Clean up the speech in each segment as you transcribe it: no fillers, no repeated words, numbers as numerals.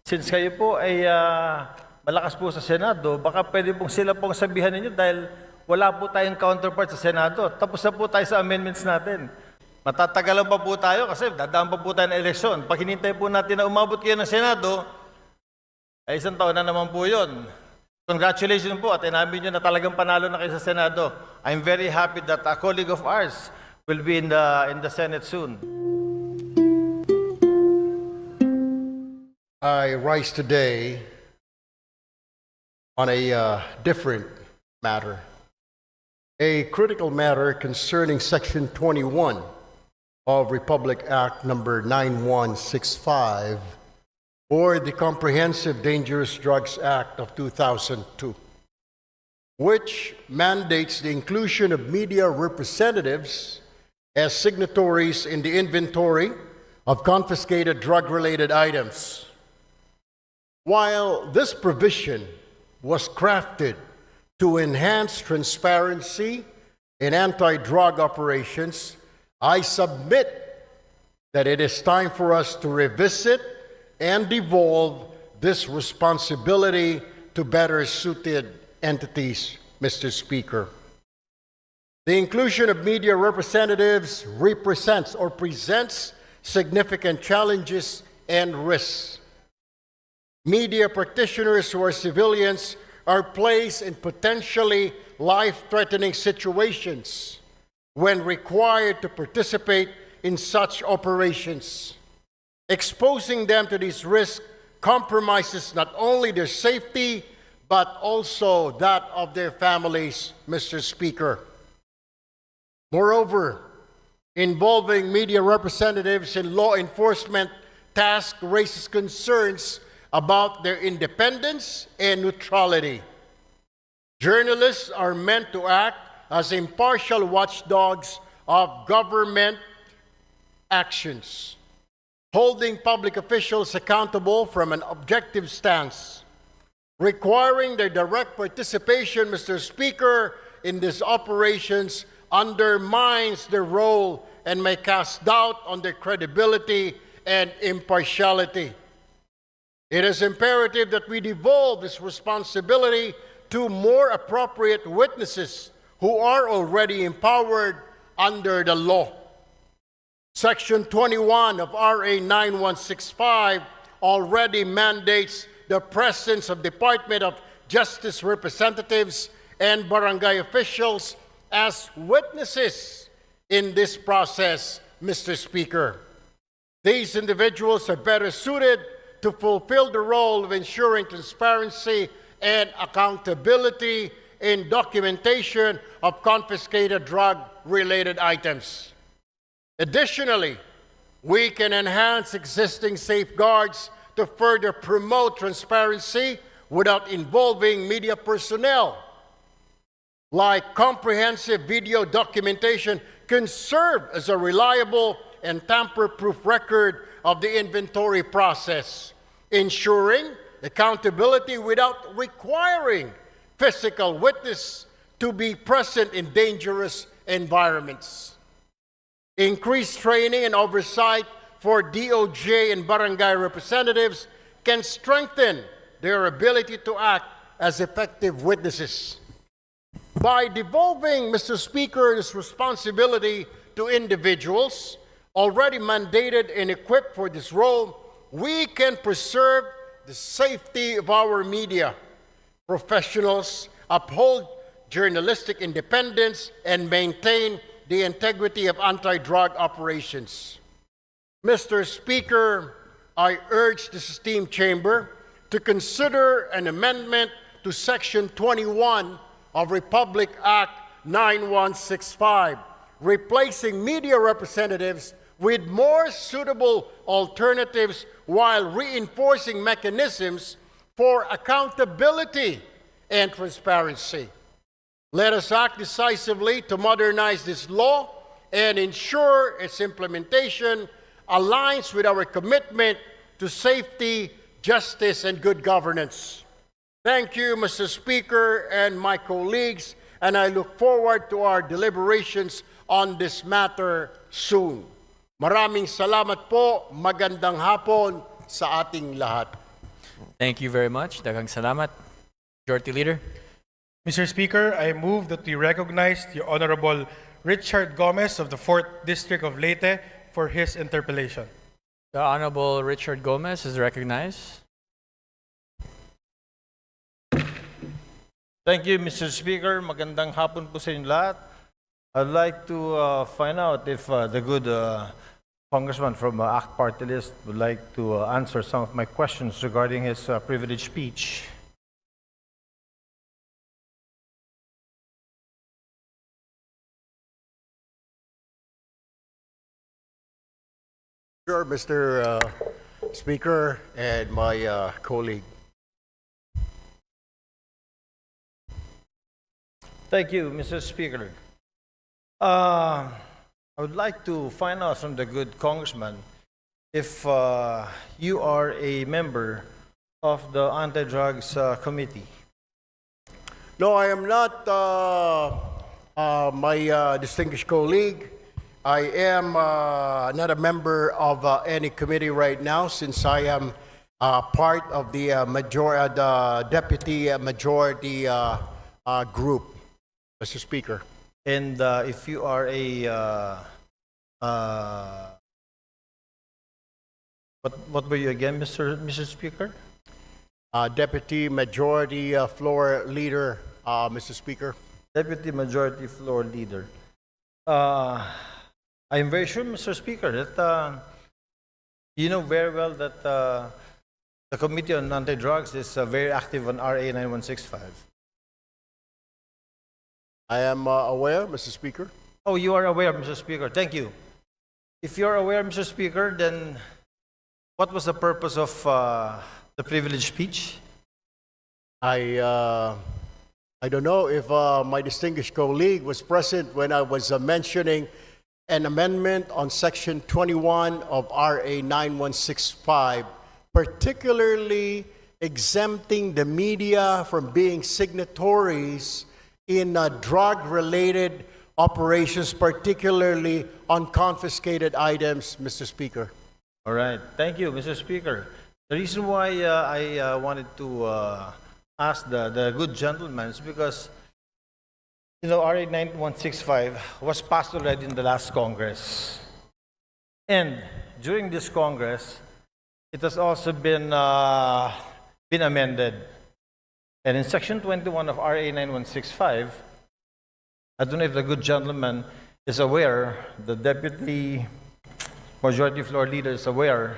Since kayo po ay malakas po sa Senado, baka pwede pong sila pong sabihan ninyo dahil wala po tayong counterpart sa Senado. Tapos na po tayo sa amendments natin. Matatagalan pa po tayo kasi dadaan pa po tayo ng eleksyon. Pag hinintay po natin na umabot kayo ng Senado, ay isang taon na naman po yun. Congratulations po at inamin nyo na talagang panalo na kayo sa Senado. I'm very happy that a colleague of ours will be in the Senate soon. I rise today on a different matter, a critical matter concerning Section 21 of Republic Act number 9165, or the Comprehensive Dangerous Drugs Act of 2002, which mandates the inclusion of media representatives as signatories in the inventory of confiscated drug-related items. While this provision was crafted to enhance transparency in anti-drug operations, I submit that it is time for us to revisit and devolve this responsibility to better suited entities, Mr. Speaker. The inclusion of media representatives represents or presents significant challenges and risks. Media practitioners who are civilians are placed in potentially life-threatening situations when required to participate in such operations. Exposing them to these risks compromises not only their safety, but also that of their families, Mr. Speaker. Moreover, involving media representatives in law enforcement tasks raises concerns about their independence and neutrality. Journalists are meant to act as impartial watchdogs of government actions, holding public officials accountable from an objective stance. Requiring their direct participation, Mr. Speaker, in these operations undermines their role and may cast doubt on their credibility and impartiality. It is imperative that we devolve this responsibility to more appropriate witnesses who are already empowered under the law. Section 21 of RA 9165 already mandates the presence of Department of Justice representatives and barangay officials as witnesses in this process, Mr. Speaker. These individuals are better suited to fulfill the role of ensuring transparency and accountability in documentation of confiscated drug-related items. Additionally, we can enhance existing safeguards to further promote transparency without involving media personnel. Like comprehensive video documentation can serve as a reliable and tamper-proof record of the inventory process, ensuring accountability without requiring physical witness to be present in dangerous environments. Increased training and oversight for DOJ and barangay representatives can strengthen their ability to act as effective witnesses. By devolving, Mr. Speaker, this responsibility to individuals already mandated and equipped for this role, we can preserve the safety of our media professionals, uphold journalistic independence, and maintain the integrity of anti-drug operations. Mr. Speaker, I urge this esteemed chamber to consider an amendment to Section 21 of Republic Act 9165, replacing media representatives with more suitable alternatives while reinforcing mechanisms for accountability and transparency. Let us act decisively to modernize this law and ensure its implementation aligns with our commitment to safety, justice, and good governance. Thank you, Mr. Speaker and my colleagues, and I look forward to our deliberations on this matter soon. Maraming salamat po, magandang hapon sa ating lahat. Thank you very much. Daghang salamat. Majority Leader. Mr. Speaker, I move that we recognize the Honorable Richard Gomez of the 4th District of Leyte for his interpellation. The Honorable Richard Gomez is recognized. Thank you, Mr. Speaker. Magandang hapon po sa inyo lahat. I'd like to find out if the good congressman from ACT Party List would like to answer some of my questions regarding his privileged speech. Sure, Mr. Speaker and my colleague. Thank you, Mr. Speaker. I would like to find out from the good congressman if you are a member of the Anti-Drugs Committee. No, I am not, my distinguished colleague. I am not a member of any committee right now since I am part of the deputy majority group, Mr. Speaker. And if you are a what were you again, Mr. Speaker? Deputy Majority Floor Leader, Mr. Speaker. Deputy Majority Floor Leader. I am very sure, Mr. Speaker, that you know very well that the Committee on Anti-Drugs is very active on RA 9165. I am aware, Mr. Speaker. Oh, you are aware, Mr. Speaker. Thank you. If you are aware, Mr. Speaker, then what was the purpose of the privileged speech? I don't know if my distinguished colleague was present when I was mentioning an amendment on Section 21 of RA 9165, particularly exempting the media from being signatories in drug-related operations, particularly on confiscated items, Mr. Speaker. All right. Thank you, Mr. Speaker. The reason why I wanted to ask the good gentleman is because, you know, RA 9165 was passed already in the last Congress. And during this Congress, it has also been amended. And in Section 21 of RA 9165, I don't know if the good gentleman is aware, the Deputy Majority Floor Leader is aware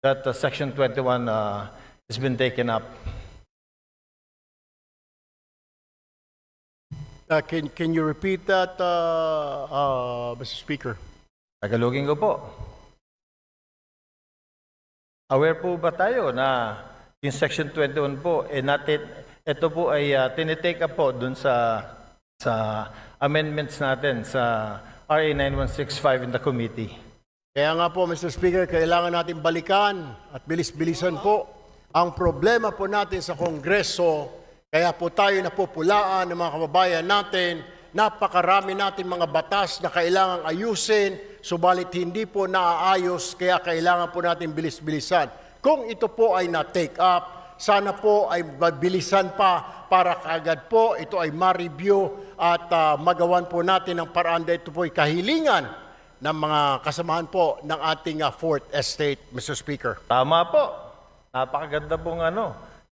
that Section 21 has been taken up. Can you repeat that, Mr. Speaker? Tagalogin ko po. Aware po ba tayo na yung Section 21 po, ito po ay tinitake up po dun sa amendments natin sa RA 9165 in the committee. Kaya nga po, Mr. Speaker, kailangan natin balikan at bilis-bilisan po ang problema po natin sa Kongreso. Kaya po tayo napupulaan ng mga kababayan natin. Napakarami natin mga batas na kailangang ayusin, subalit hindi po naaayos, kaya kailangan po natin bilis-bilisan. Kung ito po ay na-take up, sana po ay mabilisan pa para kaagad po ito ay ma-review at magawan po natin ng paraan dahil ito po ay kahilingan ng mga kasamahan po ng ating Fourth Estate, Mr. Speaker. Tama po. Napakaganda pong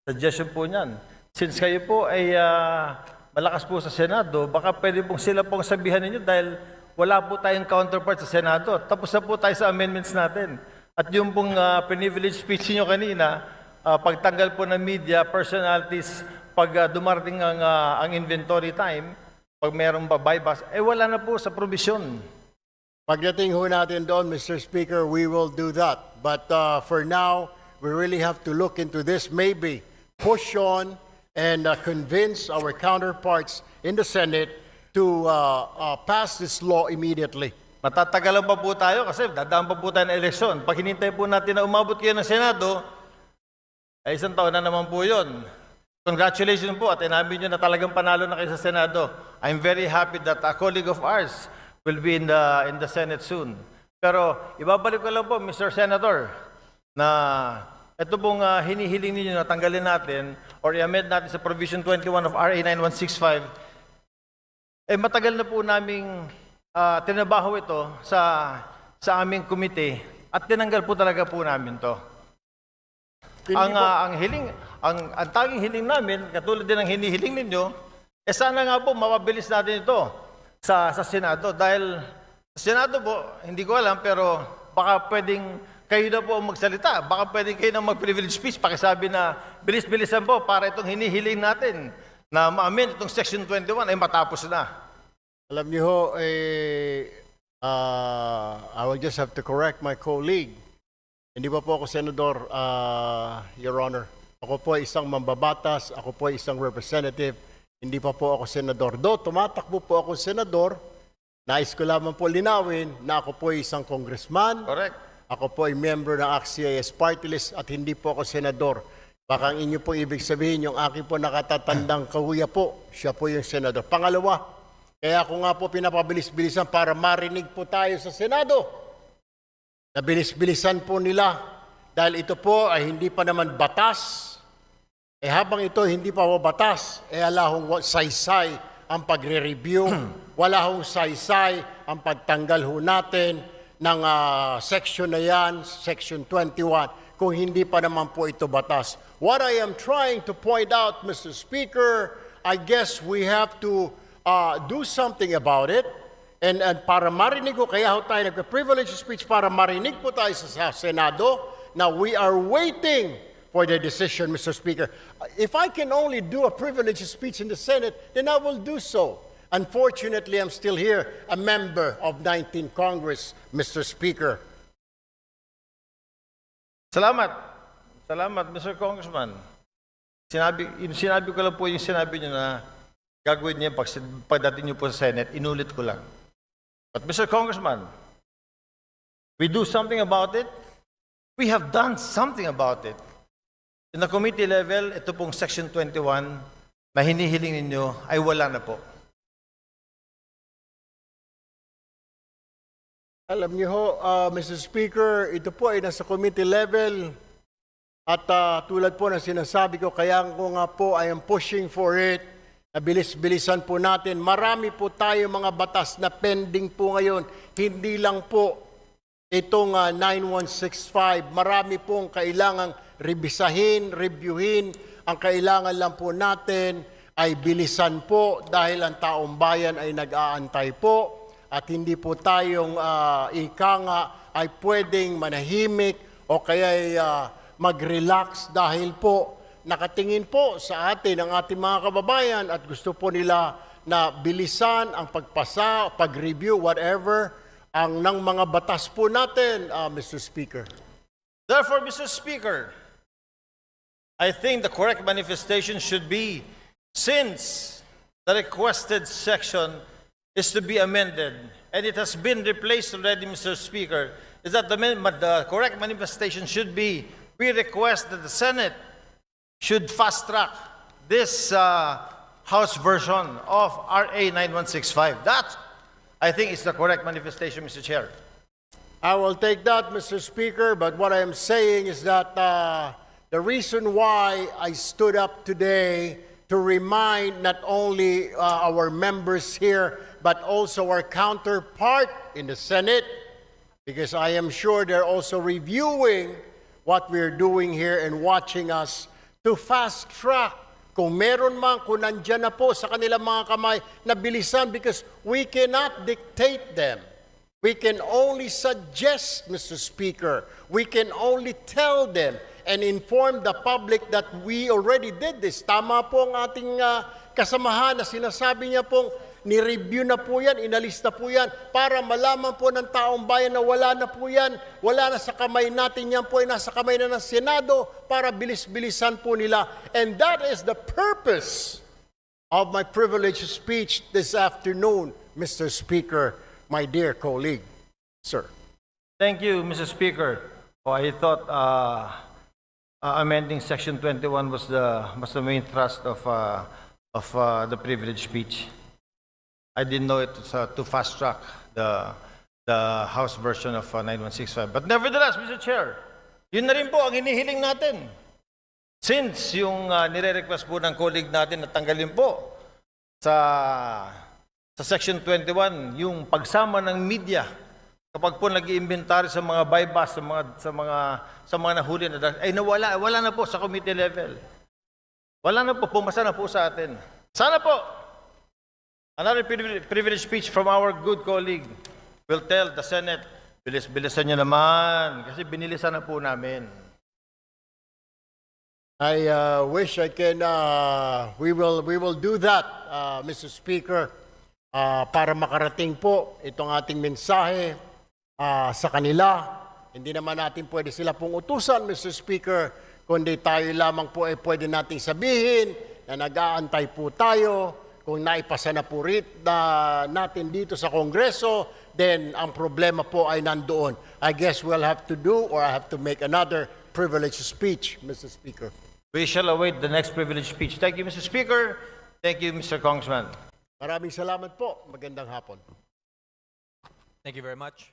suggestion po niyan. Since kayo po ay malakas po sa Senado, baka pwede pong sila pong sabihan ninyo dahil wala po tayong counterpart sa Senado. Tapos na po tayo sa amendments natin. At yung pong privileged speech niyo kanina, pagtanggal po ng media, personalities, pag dumarating ang inventory time, pag mayroong buybacks, wala na po sa provision. Pagdating ho natin doon, Mr. Speaker, we will do that. But for now, we really have to look into this, maybe push on and convince our counterparts in the Senate to pass this law immediately. Matatagalan pa po tayo kasi dadaan pa po tayo ng eleksyon. Pag hinintay po natin na umabot kayo ng Senado, ay isang taon na naman po yun. Congratulations po at inamin nyo na talagang panalo na kayo sa Senado. I'm very happy that a colleague of ours will be in the Senate soon. Pero ibabalik ko lang po, Mr. Senator, na ito pong hinihiling ninyo na tanggalin natin or i-amend natin sa Provision 21 of RA 9165, matagal na po naming tinabaho ito sa aming komite at tinanggal po talaga po namin to. Ang tanging hiling namin, katulad din ng hinihiling ninyo, sana nga po mapabilis natin ito sa Senado. Dahil sa Senado po, hindi ko alam, pero baka pwedeng kayo na po ang magsalita. Baka pwedeng kayo na mag-privilege speech. Pakisabi na bilis-bilisan po para itong hinihiling natin na ma-amend itong Section 21 ay matapos na. Alam niyo ho, I will just have to correct my colleague. Hindi pa po ako senador, Your Honor. Ako po ay isang mambabatas, ako po ay isang representative, hindi pa po ako senador. Do, tumatakbo po ako senador, nais ko lamang po linawin na ako po ay isang congressman. Correct. Ako po ay member ng ACT-CIS party list at hindi po ako senador. Baka ang inyo po ibig sabihin, yung aking po nakatatandang kahuya po, siya po yung senador. Pangalawa, kaya ako nga po pinapabilis-bilisan para marinig po tayo sa Senado. Nabilis-bilisan po nila dahil ito po ay hindi pa naman batas. Habang ito hindi pa po batas, ala hong saysay ang pagre-review, wala hong saysay ang pagtanggal ho natin ng section na yan, Section 21, kung hindi pa naman po ito batas. What I am trying to point out, Mr. Speaker, I guess we have to do something about it. And para marinig ko, kaya ho tayo nagka-privilege speech para marinig po tayo sa Senado. Now, we are waiting for the decision, Mr. Speaker. If I can only do a privilege speech in the Senate, then I will do so. Unfortunately, I'm still here, a member of 19th Congress, Mr. Speaker. Salamat. Salamat, Mr. Congressman. Sinabi ko lang po yung sinabi niyo na gagawin niya pagdating niyo po sa Senate, inulit ko lang. But Mr. Congressman, we do something about it. We have done something about it. In the committee level, ito pong Section 21 na hinihiling ninyo ay wala na po. Alam niyo ho, Mr. Speaker, ito po ay nasa committee level at tulad po ng sinasabi ko, kaya ko nga po I am pushing for it. Bilis-bilisan po natin. Marami po tayo mga batas na pending po ngayon. Hindi lang po itong 9165. Marami pong kailangang revisahin, reviewin. Ang kailangan lang po natin ay bilisan po dahil ang taong bayan ay nag-aantay po. At hindi po tayong ika nga ay pwedeng manahimik o kaya mag-relax dahil po nakatingin po sa atin ang ating mga kababayan at gusto po nila na bilisan ang pagpasa, pag-review, whatever, ang ng mga batas po natin, Mr. Speaker. Therefore, Mr. Speaker, I think the correct manifestation should be, since the requested section is to be amended, and it has been replaced already, Mr. Speaker, is that the correct manifestation should be, we request that the Senate should fast-track this House version of RA 9165. That, I think, is the correct manifestation, Mr. Chair. I will take that, Mr. Speaker, but what I am saying is that the reason why I stood up today to remind not only our members here, but also our counterpart in the Senate, because I am sure they're also reviewing what we're doing here and watching us to fast track. Kung meron man, kung nandyan na po sa kanilang mga kamay, na bilisan because we cannot dictate them. We can only suggest, Mr. Speaker. We can only tell them and inform the public that we already did this. Tama po ang ating kasamahan na sinasabi niya pong ni-review na po yan, inalis na po yan, para malaman po ng taong bayan na wala na po yan, wala na sa kamay natin, yan po ay nasa kamay na ng Senado para bilis-bilisan po nila. And that is the purpose of my privileged speech this afternoon, Mr. Speaker, my dear colleague. Sir. Thank you, Mr. Speaker. Oh, I thought amending Section 21 was the main thrust of the privilege speech. I didn't know it was to fast track the House version of 9165. But nevertheless, Mr. Chair, Yun na rin po ang hinihiling natin. Since yung nire-request po ng colleague natin na tanggalin po sa Section 21, yung pagsama ng media kapag po nag-iimbentary sa mga bypass, sa mga nahuli na ay wala na po sa committee level. Wala na po, pumasa na po sa atin. Sana po, another privilege speech from our good colleague will tell the Senate, bilis-bilisan nyo naman, kasi binilisan na po namin. I wish I can, we will do that, Mr. Speaker, para makarating po itong ating mensahe sa kanila. Hindi naman natin pwede sila pong utusan, Mr. Speaker, kundi tayo lamang po ay pwede nating sabihin na nag-aantay po tayo. Kung naipasa na po natin dito sa Kongreso, then ang problema po ay nandoon. I guess we'll have to do or I have to make another privilege speech, Mr. Speaker. We shall await the next privilege speech. Thank you, Mr. Speaker. Thank you, Mr. Congressman. Maraming salamat po. Magandang hapon. Thank you very much.